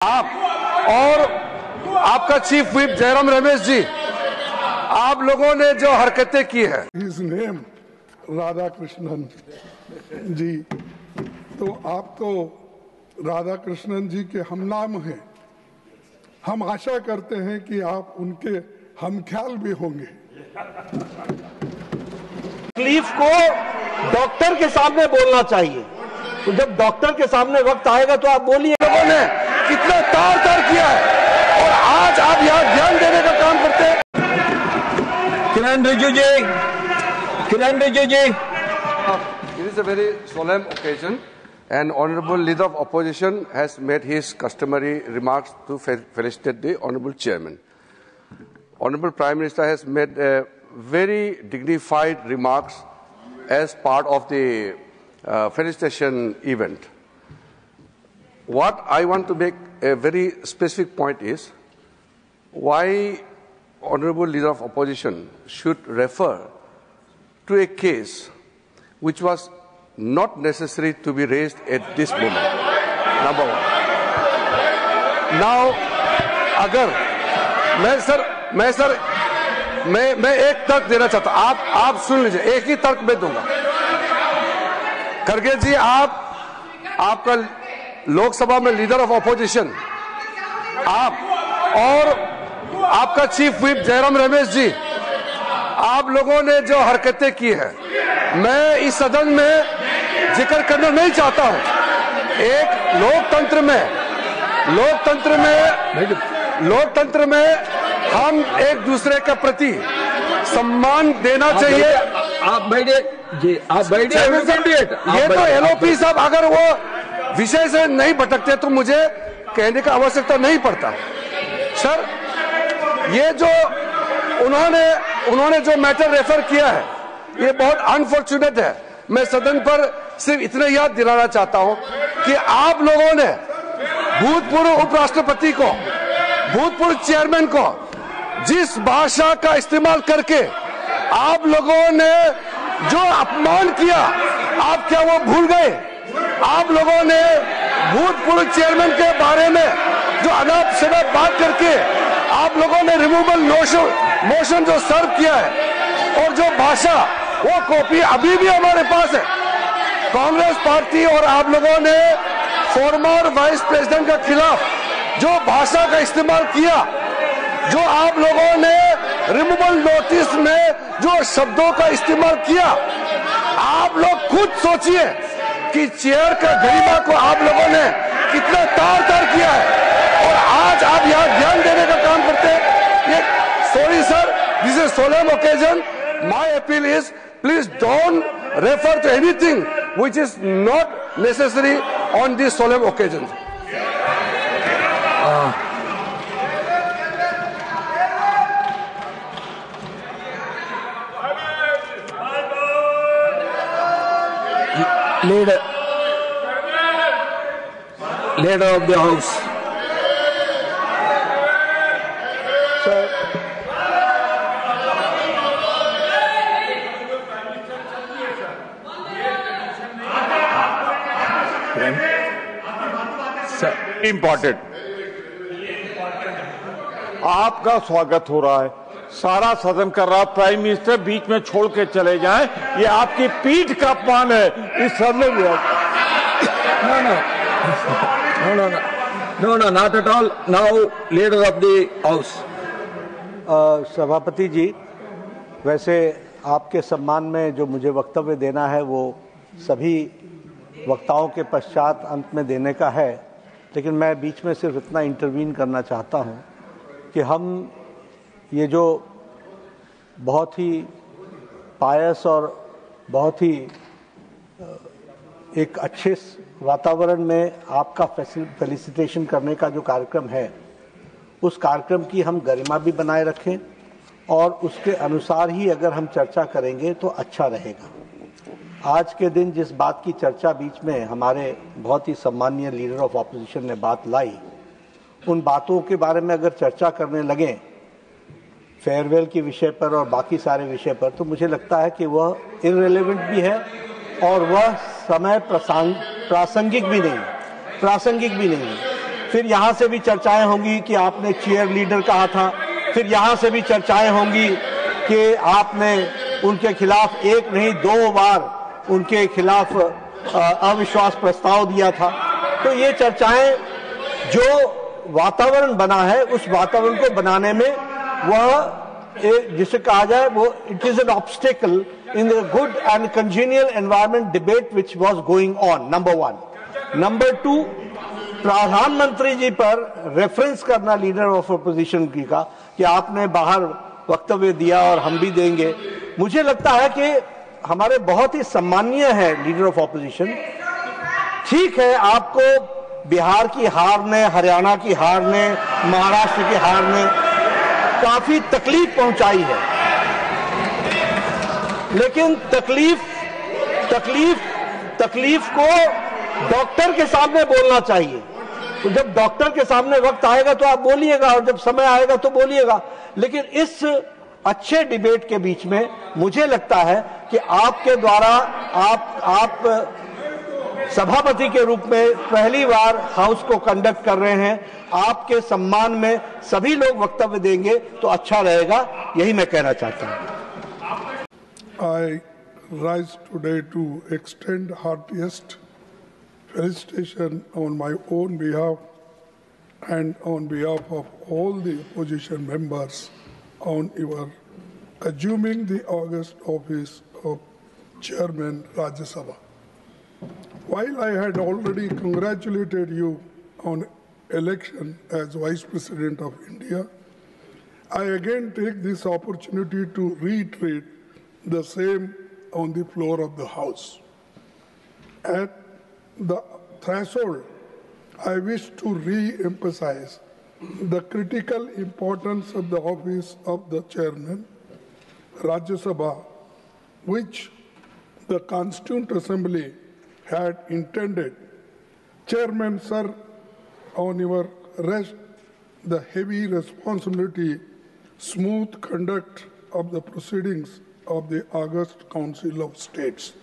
आप और आपका चीफ व्हिप जयराम रमेश जी, आप लोगों ने जो हरकतें की है। हिज नेम राधा कृष्णन जी, तो आप तो राधा कृष्णन जी के हमनाम हैं। हम आशा करते हैं कि आप उनके हमख्याल भी होंगे। तकलीफ को डॉक्टर के सामने बोलना चाहिए, तो जब डॉक्टर के सामने वक्त आएगा तो आप बोलिए। लोगों ने कितना तार तार किया है और आज आप यहाँ ध्यान देने का काम करते हैं। किरण रिजिजू जी, किरण रिजिजू जी। It is a very solemn occasion and Honorable Leader of Opposition has made his customary remarks to felicitate the Honorable Chairman. Honorable Prime Minister has made very dignified remarks as part of the felicitation event. What I want to make a very specific point is why Honorable Leader of Opposition should refer to a case which was not necessary to be raised at this moment. Number one. Now, अगर मैं एक तर्क देना चाहता हूं, आप सुन लीजिए, एक ही तर्क मैं दूंगा। खड़गे जी, आपका लोकसभा में लीडर ऑफ ऑपोजिशन, आप और आपका चीफ व्हिप जयराम रमेश जी, आप लोगों ने जो हरकतें की है, मैं इस सदन में जिक्र करना नहीं चाहता हूं। एक लोकतंत्र में हम एक दूसरे के प्रति सम्मान देना चाहिए। आप बैठिए जी, आप बैठिए। ये तो एलओपी साहब अगर वो विषय से नहीं भटकते तो मुझे कहने का आवश्यकता नहीं पड़ता। सर, ये जो उन्होंने जो मैटर रेफर किया है, ये बहुत अनफॉर्चुनेट है। मैं सदन पर सिर्फ इतना याद दिलाना चाहता हूं कि आप लोगों ने भूतपूर्व उपराष्ट्रपति को, भूतपूर्व चेयरमैन को जिस भाषा का इस्तेमाल करके आप लोगों ने जो अपमान किया, आप क्या वो भूल गए? आप लोगों ने भूतपूर्व चेयरमैन के बारे में जो अनाप शनाप बात करके आप लोगों ने रिमूवल मोशन जो सर्व किया है, और जो भाषा, वो कॉपी अभी भी हमारे पास है। कांग्रेस पार्टी और आप लोगों ने फॉर्मर वाइस प्रेसिडेंट के खिलाफ जो भाषा का इस्तेमाल किया, जो आप लोगों ने रिमूवल नोटिस में जो शब्दों का इस्तेमाल किया, आप लोग खुद सोचिए कि चेयर का गरिमा को आप लोगों ने कितना तार तार किया है, और आज आप यहाँ ध्यान देने का काम करते हैं। Sorry sir, this is a solemn occasion. My appeal is, please don't refer to anything which is not necessary on this solemn occasion. Leader of the House. Important, आपका स्वागत हो रहा है, सारा सदन कर रहा है, प्राइम मिनिस्टर बीच में छोड़ के चले जाएं, ये आपकी पीठ का अपमान है इस सदन में। No, not at all. Now, leader of the house. सभापति जी, वैसे आपके सम्मान में जो मुझे वक्तव्य देना है वो सभी वक्ताओं के पश्चात अंत में देने का है, लेकिन मैं बीच में सिर्फ इतना इंटरवीन करना चाहता हूं कि हम ये जो बहुत ही पायस और बहुत ही एक अच्छे वातावरण में आपका फेलिसिटेशन करने का जो कार्यक्रम है, उस कार्यक्रम की हम गरिमा भी बनाए रखें और उसके अनुसार ही अगर हम चर्चा करेंगे तो अच्छा रहेगा। आज के दिन जिस बात की चर्चा बीच में हमारे बहुत ही सम्मानीय लीडर ऑफ ऑपोजिशन ने बात लाई, उन बातों के बारे में अगर चर्चा करने लगे फेयरवेल के विषय पर और बाकी सारे विषय पर, तो मुझे लगता है कि वह इररिलेवेंट भी है और वह समय प्रासंगिक भी नहीं है। फिर यहाँ से भी चर्चाएं होंगी कि आपने चीयर लीडर कहा था, फिर यहाँ से भी चर्चाएं होंगी कि आपने उनके खिलाफ एक नहीं 2 बार उनके खिलाफ अविश्वास प्रस्ताव दिया था। तो ये चर्चाएं, जो वातावरण बना है उस वातावरण को बनाने में वह जिसे कहा जाए वो it is an obstacle in the good and congenial environment debate which was going on, number 1। Number 2, प्रधानमंत्री जी पर रेफरेंस करना लीडर ऑफ अपोजिशन की का कि आपने बाहर वक्तव्य दिया और हम भी देंगे, मुझे लगता है कि हमारे बहुत ही सम्मानीय है लीडर ऑफ ऑपोजिशन। ठीक है, आपको बिहार की हार ने, हरियाणा की हार ने, महाराष्ट्र की हार ने काफी तकलीफ पहुंचाई है, लेकिन तकलीफ को डॉक्टर के सामने बोलना चाहिए। तो जब डॉक्टर के सामने वक्त आएगा तो आप बोलिएगा, और जब समय आएगा तो बोलिएगा। लेकिन इस अच्छे डिबेट के बीच में मुझे लगता है कि आपके द्वारा आप सभापति के रूप में पहली बार हाउस को कंडक्ट कर रहे हैं, आपके सम्मान में सभी लोग वक्तव्य देंगे तो अच्छा रहेगा, यही मैं कहना चाहता हूं। I rise today to extend heartiest felicitation on my own behalf and on behalf of all the opposition members on your assuming the august office of Chairman Rajya Sabha. While I had already congratulated you on election as Vice President of India, I again take this opportunity to reiterate the same on the floor of the House. At the threshold, I wish to re-emphasize the critical importance of the office of the Chairman, Rajya Sabha, which the Constituent Assembly had intended. Chairman, sir, on your rest the heavy responsibility, smooth conduct of the proceedings of the August Council of States,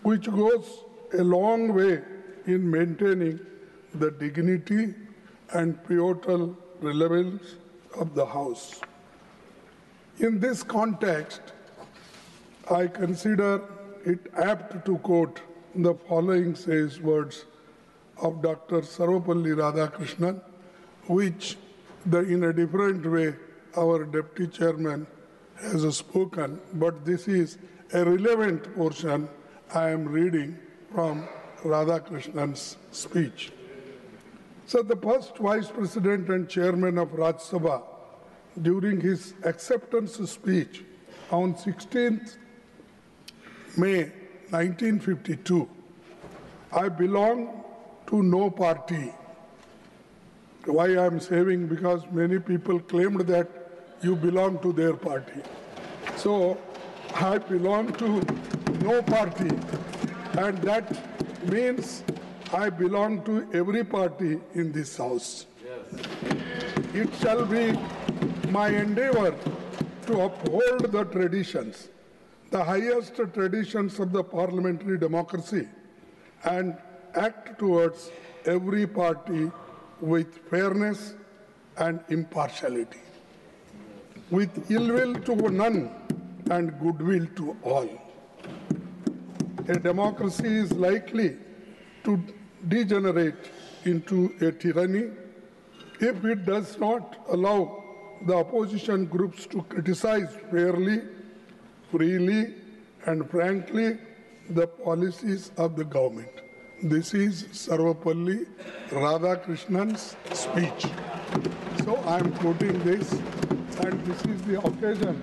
which goes a long way in maintaining the dignity and pivotal relevance of the House. In this context, I consider it apt to quote the following sage words of Dr. Sarvepalli Radhakrishnan, which in a different way our Deputy Chairman has spoken, but this is a relevant portion I am reading from Radhakrishnan's speech. So the first Vice President and Chairman of Rajya Sabha, during his acceptance speech on 16th May 1952, I belong to no party. Why I am saying? Because many people claimed that you belong to their party. So I belong to no party, and that means I belong to every party in this House. Yes. It shall be my endeavor to uphold the traditions, the highest traditions of the parliamentary democracy, and act towards every party with fairness and impartiality, with ill will to none and goodwill to all. A democracy is likely to degenerate into a tyranny if it does not allow the opposition groups to criticize fairly, freely, and frankly the policies of the government. This is Sarvepalli Radhakrishnan's speech. So I am quoting this, and this is the occasion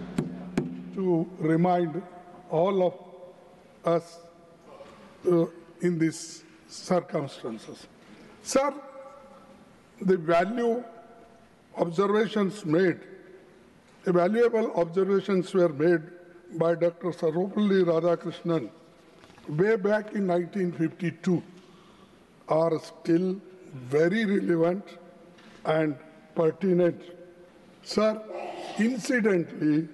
to remind all of us in these circumstances. Sir, the valuable observations were made by Dr. Sarvepalli Radhakrishnan way back in 1952 are still very relevant and pertinent. Sir, incidentally,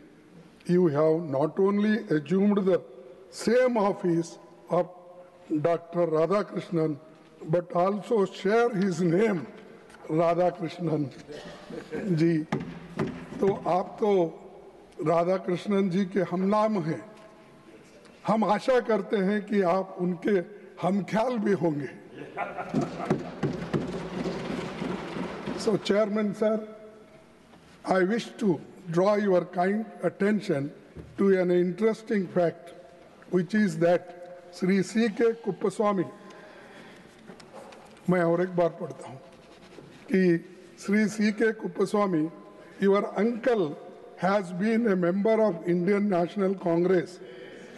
you have not only assumed the same office of Dr. Radhakrishnan, but also share his name Radha Krishnan जी, तो आप तो राधा कृष्णन जी के हमनाम हैं। हम आशा करते हैं कि आप उनके हमख्याल भी होंगे। So, Chairman sir, I wish to draw your kind attention to an interesting fact, which is that Sri C.K. Kuppaswamy, मैं और एक बार पढ़ता हूँ कि Sri C.K. Kuppaswamy, your uncle has been a member of Indian National Congress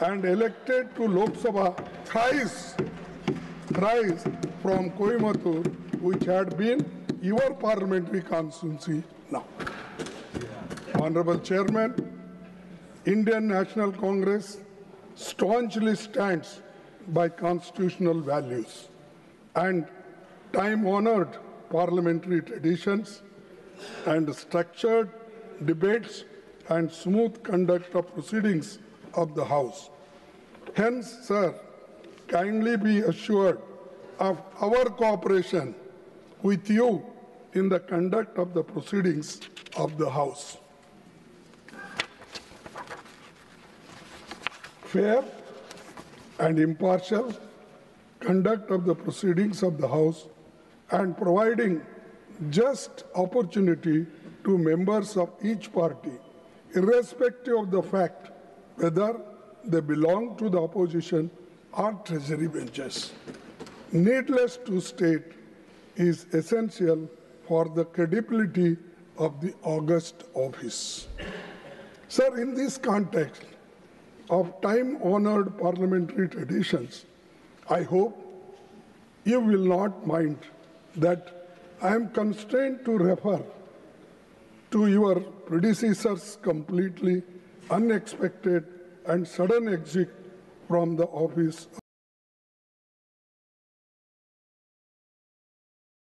and elected to Lok Sabha thrice from Coimbatore, which had been your parliamentary constituency now. Honorable Chairman, Indian National Congress staunchly stands by constitutional values and time-honored parliamentary traditions and structured debates and smooth conduct of proceedings of the House. Hence, sir, kindly be assured of our cooperation with you in the conduct of the proceedings of the House. Fair and impartial conduct of the proceedings of the House and providing just opportunity to members of each party, irrespective of the fact whether they belong to the opposition or treasury benches. Needless to state, is essential for the credibility of the august office. Sir, in this context of time-honored parliamentary traditions, I hope you will not mind that I am constrained to refer to your predecessor's completely unexpected and sudden exit from the office